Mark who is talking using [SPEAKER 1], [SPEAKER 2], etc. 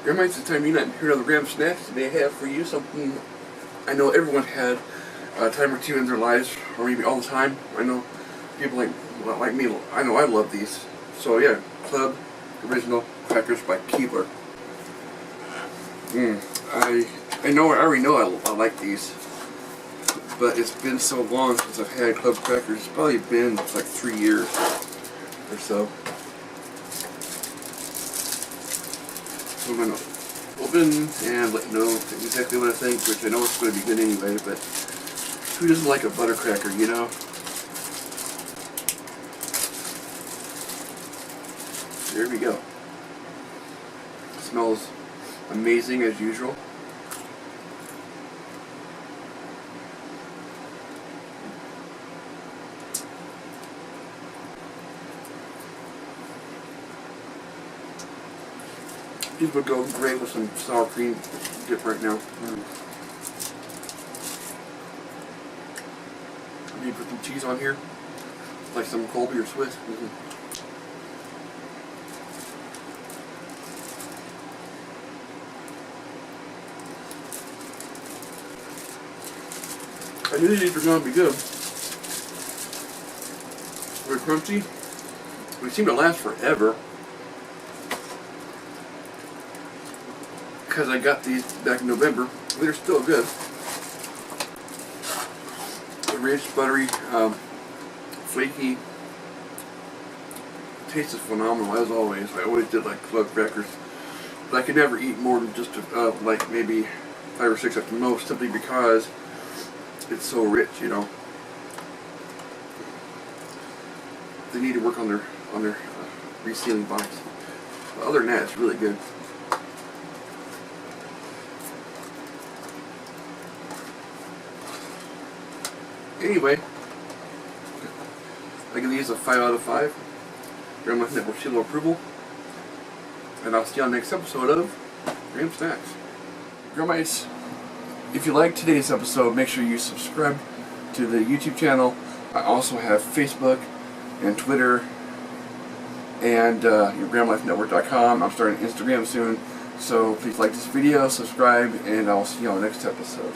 [SPEAKER 1] Grandma, it's the time you not hear another Graham Snacks. Today I have for you something I know everyone had a time or two in their lives, or maybe all the time. I know people like me, I know I love these. So yeah, Club Original Crackers by Keebler. I already know I like these, but it's been so long since I've had Club Crackers. It's probably been like 3 years or so. So I'm going to open and let you know exactly what I think, which I know it's going to be good anyway, but who doesn't like a butter cracker, you know? There we go. It smells amazing as usual. These would go great with some sour cream dip right now. Maybe put some cheese on here, like some Colby or Swiss. I knew these were going to be good. They're crunchy. They seem to last forever. Because I got these back in November. They're still good. The rich, buttery, flaky. The taste is phenomenal as always. I always did like Club Crackers. But I could never eat more than just like maybe 5 or 6 at the most, simply because it's so rich, you know. They need to work on their resealing box. But other than that, it's really good. Anyway, I give these a 5 out of 5. Grandma Network seal of approval. And I'll see you on the next episode of Graham Snacks. Grandmites, if you liked today's episode, make sure you subscribe to the YouTube channel. I also have Facebook and Twitter and grandmalifenetwork.com. I'm starting Instagram soon. So please like this video, subscribe, and I'll see you on the next episode.